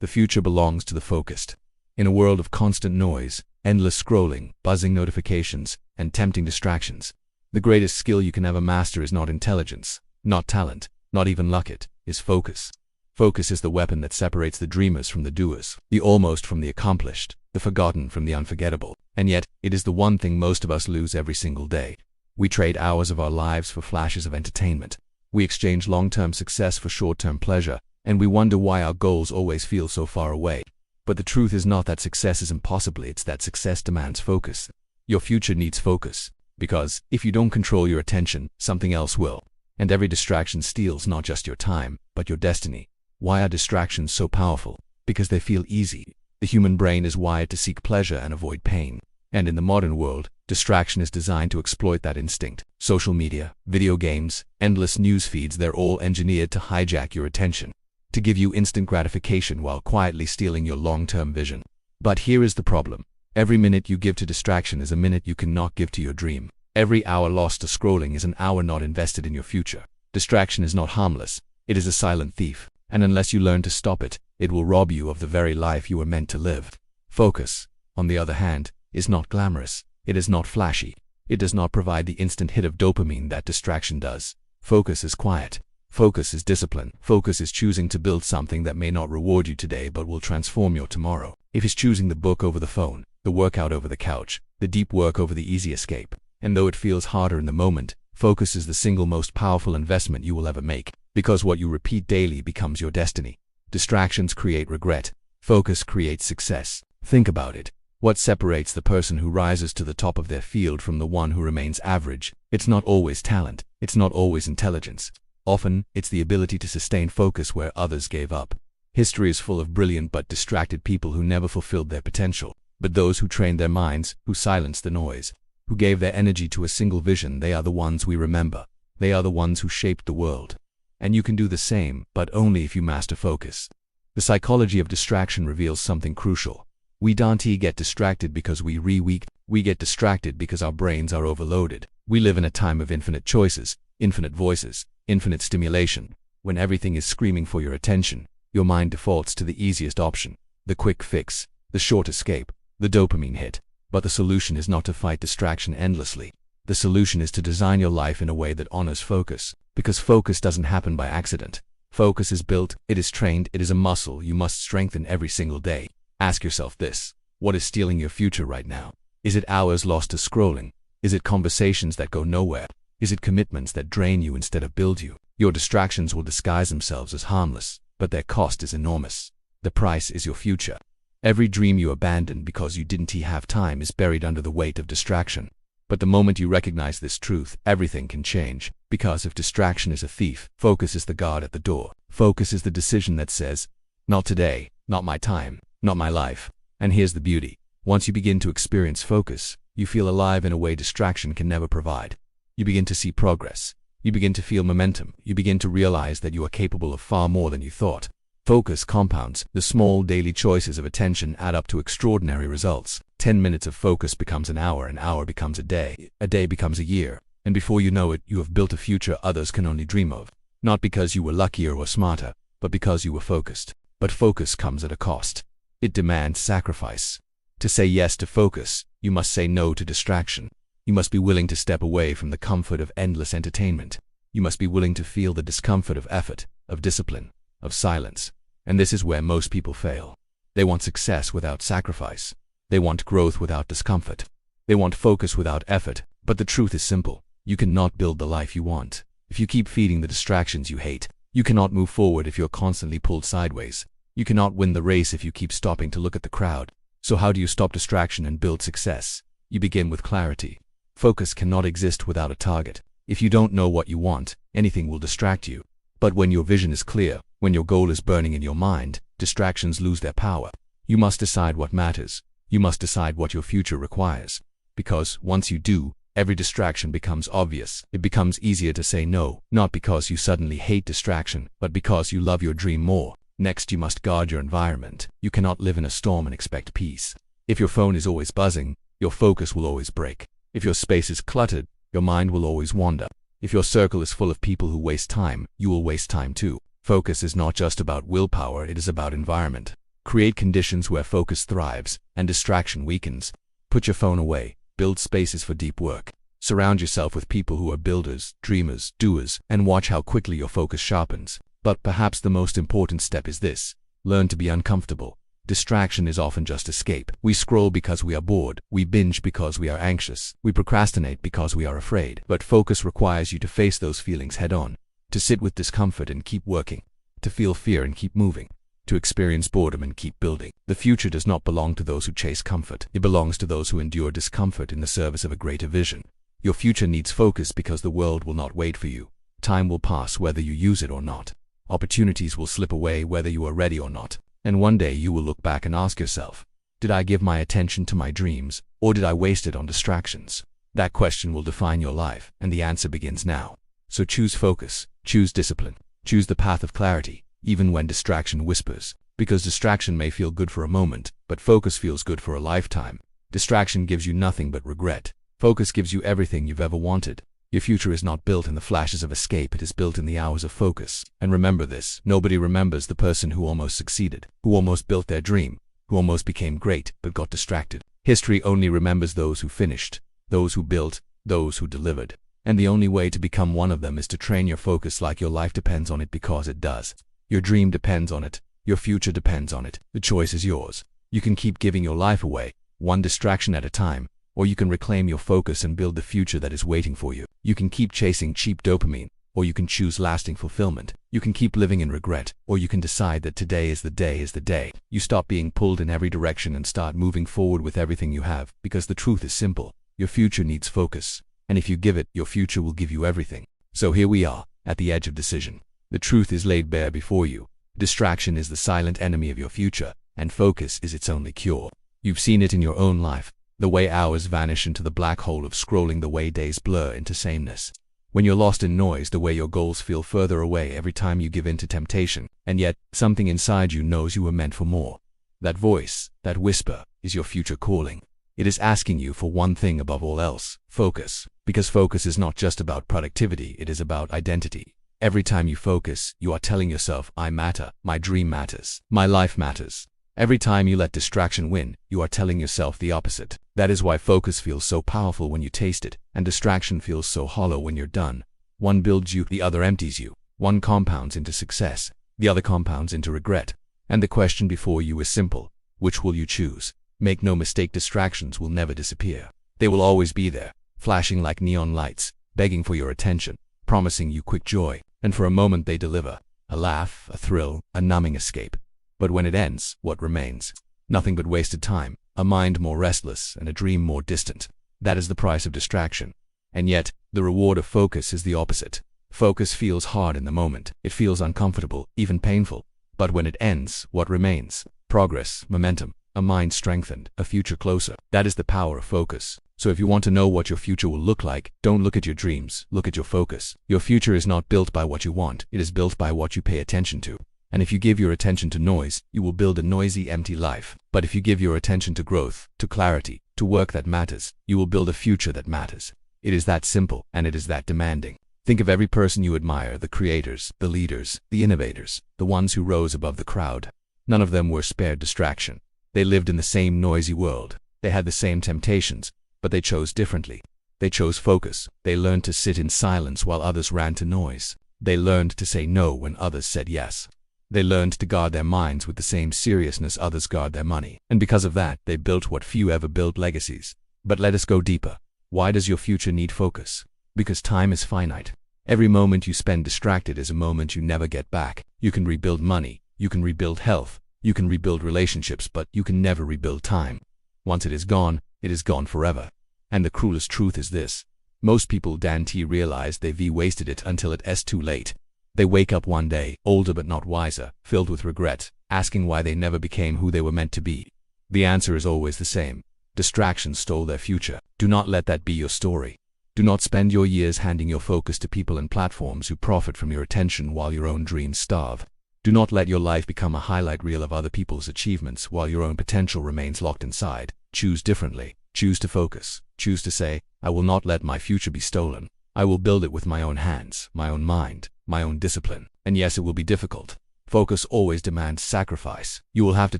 The future belongs to the focused. In a world of constant noise, endless scrolling, buzzing notifications, and tempting distractions, the greatest skill you can ever master is not intelligence, not talent, not even luck. It is focus. Focus is the weapon that separates the dreamers from the doers, the almost from the accomplished, the forgotten from the unforgettable. And yet, it is the one thing most of us lose every single day. We trade hours of our lives for flashes of entertainment. We exchange long-term success for short-term pleasure, and we wonder why our goals always feel so far away. But the truth is not that success is impossible, it's that success demands focus. Your future needs focus, because if you don't control your attention, something else will. And every distraction steals not just your time, but your destiny. Why are distractions so powerful? Because they feel easy. The human brain is wired to seek pleasure and avoid pain. And in the modern world, distraction is designed to exploit that instinct. Social media, video games, endless news feeds, they're all engineered to hijack your attention, to give you instant gratification while quietly stealing your long-term vision. But here is the problem. Every minute you give to distraction is a minute you cannot give to your dream. Every hour lost to scrolling is an hour not invested in your future. Distraction is not harmless. It is a silent thief. And unless you learn to stop it, it will rob you of the very life you were meant to live. Focus, on the other hand, is not glamorous. It is not flashy. It does not provide the instant hit of dopamine that distraction does. Focus is quiet. Focus is discipline. Focus is choosing to build something that may not reward you today but will transform your tomorrow. It is choosing the book over the phone, the workout over the couch, the deep work over the easy escape. And though it feels harder in the moment, focus is the single most powerful investment you will ever make, because what you repeat daily becomes your destiny. Distractions create regret. Focus creates success. Think about it. What separates the person who rises to the top of their field from the one who remains average? It's not always talent. It's not always intelligence. Often, it's the ability to sustain focus where others gave up. History is full of brilliant but distracted people who never fulfilled their potential. But those who trained their minds, who silenced the noise, who gave their energy to a single vision, they are the ones we remember. They are the ones who shaped the world. And you can do the same, but only if you master focus. The psychology of distraction reveals something crucial. We don't get distracted because we get distracted because our brains are overloaded. We live in a time of infinite choices, infinite voices, infinite stimulation. When everything is screaming for your attention, your mind defaults to the easiest option, the quick fix, the short escape, the dopamine hit. But the solution is not to fight distraction endlessly. The solution is to design your life in a way that honors focus, because focus doesn't happen by accident. Focus is built, it is trained, it is a muscle you must strengthen every single day. Ask yourself this: what is stealing your future right now? Is it hours lost to scrolling? Is it conversations that go nowhere? Is it commitments that drain you instead of build you? Your distractions will disguise themselves as harmless, but their cost is enormous. The price is your future. Every dream you abandoned because you didn't have time is buried under the weight of distraction. But the moment you recognize this truth, everything can change. Because if distraction is a thief, focus is the guard at the door. Focus is the decision that says, not today, not my time, not my life. And here's the beauty. Once you begin to experience focus, you feel alive in a way distraction can never provide. You begin to see progress. You begin to feel momentum. You begin to realize that you are capable of far more than you thought. Focus compounds. The small daily choices of attention add up to extraordinary results. 10 minutes of focus becomes an hour becomes a day becomes a year, and before you know it, you have built a future others can only dream of. Not because you were luckier or smarter, but because you were focused. But focus comes at a cost. It demands sacrifice. To say yes to focus, you must say no to distraction. You must be willing to step away from the comfort of endless entertainment. You must be willing to feel the discomfort of effort, of discipline, of silence. And this is where most people fail. They want success without sacrifice. They want growth without discomfort. They want focus without effort. But the truth is simple. You cannot build the life you want if you keep feeding the distractions you hate. You cannot move forward if you're constantly pulled sideways. You cannot win the race if you keep stopping to look at the crowd. So how do you stop distraction and build success? You begin with clarity. Focus cannot exist without a target. If you don't know what you want, anything will distract you. But when your vision is clear, when your goal is burning in your mind, distractions lose their power. You must decide what matters. You must decide what your future requires. Because once you do, every distraction becomes obvious. It becomes easier to say no, not because you suddenly hate distraction, but because you love your dream more. Next, you must guard your environment. You cannot live in a storm and expect peace. If your phone is always buzzing, your focus will always break. If your space is cluttered, your mind will always wander. If your circle is full of people who waste time, you will waste time too. Focus is not just about willpower, it is about environment. Create conditions where focus thrives and distraction weakens. Put your phone away. Build spaces for deep work. Surround yourself with people who are builders, dreamers, doers, and watch how quickly your focus sharpens. But perhaps the most important step is this: learn to be uncomfortable. Distraction is often just escape. We scroll because we are bored. We binge because we are anxious. We procrastinate because we are afraid. But focus requires you to face those feelings head on, to sit with discomfort and keep working, to feel fear and keep moving, to experience boredom and keep building. The future does not belong to those who chase comfort. It belongs to those who endure discomfort in the service of a greater vision. Your future needs focus because the world will not wait for you. Time will pass whether you use it or not. Opportunities will slip away whether you are ready or not. And one day you will look back and ask yourself, did I give my attention to my dreams, or did I waste it on distractions? That question will define your life, and the answer begins now. So choose focus, choose discipline, choose the path of clarity, even when distraction whispers. Because distraction may feel good for a moment, but focus feels good for a lifetime. Distraction gives you nothing but regret. Focus gives you everything you've ever wanted. Your future is not built in the flashes of escape, it is built in the hours of focus. And remember this: nobody remembers the person who almost succeeded, who almost built their dream, who almost became great, but got distracted. History only remembers those who finished, those who built, those who delivered. And the only way to become one of them is to train your focus like your life depends on it, because it does. Your dream depends on it. Your future depends on it. The choice is yours. You can keep giving your life away, one distraction at a time, or you can reclaim your focus and build the future that is waiting for you. You can keep chasing cheap dopamine, or you can choose lasting fulfillment. You can keep living in regret, or you can decide that today is the day. You stop being pulled in every direction and start moving forward with everything you have, because the truth is simple: your future needs focus. And if you give it, your future will give you everything. So here we are, at the edge of decision. The truth is laid bare before you. Distraction is the silent enemy of your future, and focus is its only cure. You've seen it in your own life. The way hours vanish into the black hole of scrolling, the way days blur into sameness. When you're lost in noise, the way your goals feel further away every time you give in to temptation. And yet, something inside you knows you were meant for more. That voice, that whisper, is your future calling. It is asking you for one thing above all else: focus. Because focus is not just about productivity, it is about identity. Every time you focus, you are telling yourself, I matter, my dream matters, my life matters. Every time you let distraction win, you are telling yourself the opposite. That is why focus feels so powerful when you taste it, and distraction feels so hollow when you're done. One builds you, the other empties you. One compounds into success, the other compounds into regret. And the question before you is simple: which will you choose? Make no mistake, distractions will never disappear. They will always be there, flashing like neon lights, begging for your attention, promising you quick joy. And for a moment they deliver: a laugh, a thrill, a numbing escape. But when it ends, what remains? Nothing but wasted time, a mind more restless, and a dream more distant. That is the price of distraction. And yet, the reward of focus is the opposite. Focus feels hard in the moment. It feels uncomfortable, even painful. But when it ends, what remains? Progress, momentum, a mind strengthened, a future closer. That is the power of focus. So if you want to know what your future will look like, don't look at your dreams, look at your focus. Your future is not built by what you want, it is built by what you pay attention to. And if you give your attention to noise, you will build a noisy, empty life. But if you give your attention to growth, to clarity, to work that matters, you will build a future that matters. It is that simple, and it is that demanding. Think of every person you admire: the creators, the leaders, the innovators, the ones who rose above the crowd. None of them were spared distraction. They lived in the same noisy world. They had the same temptations, but they chose differently. They chose focus. They learned to sit in silence while others ran to noise. They learned to say no when others said yes. They learned to guard their minds with the same seriousness others guard their money. And because of that, they built what few ever built: legacies. But let us go deeper. Why does your future need focus? Because time is finite. Every moment you spend distracted is a moment you never get back. You can rebuild money, you can rebuild health, you can rebuild relationships, but you can never rebuild time. Once it is gone forever. And the cruelest truth is this: most people don't realize they've wasted it until it's too late. They wake up one day, older but not wiser, filled with regret, asking why they never became who they were meant to be. The answer is always the same: distractions stole their future. Do not let that be your story. Do not spend your years handing your focus to people and platforms who profit from your attention while your own dreams starve. Do not let your life become a highlight reel of other people's achievements while your own potential remains locked inside. Choose differently. Choose to focus. Choose to say, I will not let my future be stolen. I will build it with my own hands, my own mind, my own discipline. And yes, it will be difficult. Focus always demands sacrifice. You will have to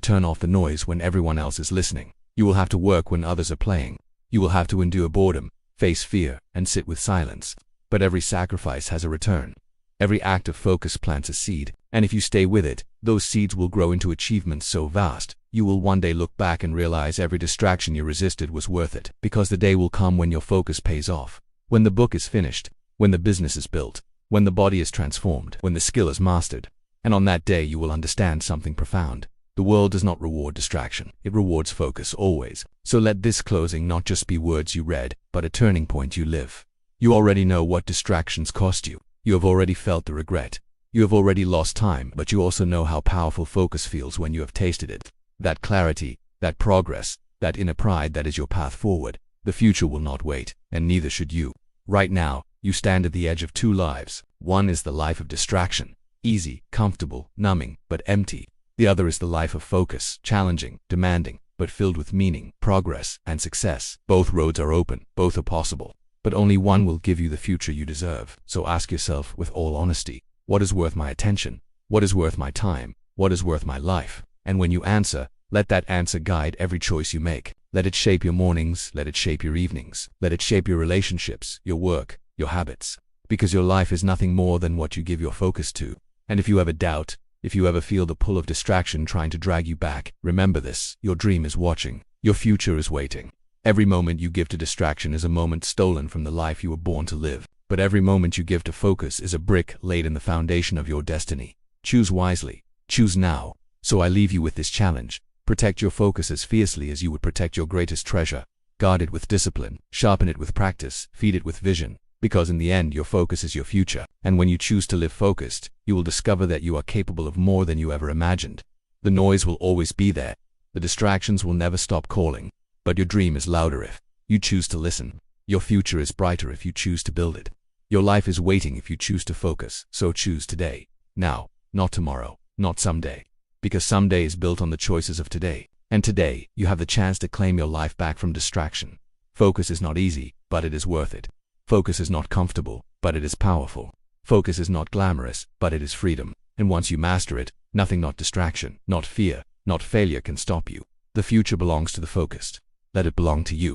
turn off the noise when everyone else is listening. You will have to work when others are playing. You will have to endure boredom, face fear, and sit with silence. But every sacrifice has a return. Every act of focus plants a seed, and if you stay with it, those seeds will grow into achievements so vast, you will one day look back and realize every distraction you resisted was worth it, because the day will come when your focus pays off. When the book is finished, when the business is built, when the body is transformed, when the skill is mastered. And on that day you will understand something profound. The world does not reward distraction, it rewards focus always. So let this closing not just be words you read, but a turning point you live. You already know what distractions cost you. You have already felt the regret. You have already lost time, but you also know how powerful focus feels when you have tasted it. That clarity, that progress, that inner pride that is your path forward. The future will not wait, and neither should you. Right now, you stand at the edge of two lives. One is the life of distraction, easy, comfortable, numbing, but empty. The other is the life of focus, challenging, demanding, but filled with meaning, progress, and success. Both roads are open, both are possible, but only one will give you the future you deserve. So ask yourself with all honesty, what is worth my attention? What is worth my time? What is worth my life? And when you answer, let that answer guide every choice you make. Let it shape your mornings, let it shape your evenings, let it shape your relationships, your work, your habits. Because your life is nothing more than what you give your focus to. And if you ever doubt, if you ever feel the pull of distraction trying to drag you back, remember this: your dream is watching, your future is waiting. Every moment you give to distraction is a moment stolen from the life you were born to live. But every moment you give to focus is a brick laid in the foundation of your destiny. Choose wisely. Choose now. So I leave you with this challenge. Protect your focus as fiercely as you would protect your greatest treasure. Guard it with discipline. Sharpen it with practice. Feed it with vision. Because in the end, your focus is your future. And when you choose to live focused, you will discover that you are capable of more than you ever imagined. The noise will always be there. The distractions will never stop calling. But your dream is louder if you choose to listen. Your future is brighter if you choose to build it. Your life is waiting if you choose to focus. So choose today. Now, not tomorrow, not someday. Because someday is built on the choices of today. And today, you have the chance to claim your life back from distraction. Focus is not easy, but it is worth it. Focus is not comfortable, but it is powerful. Focus is not glamorous, but it is freedom. And once you master it, nothing, not distraction, not fear, not failure can stop you. The future belongs to the focused. Let it belong to you.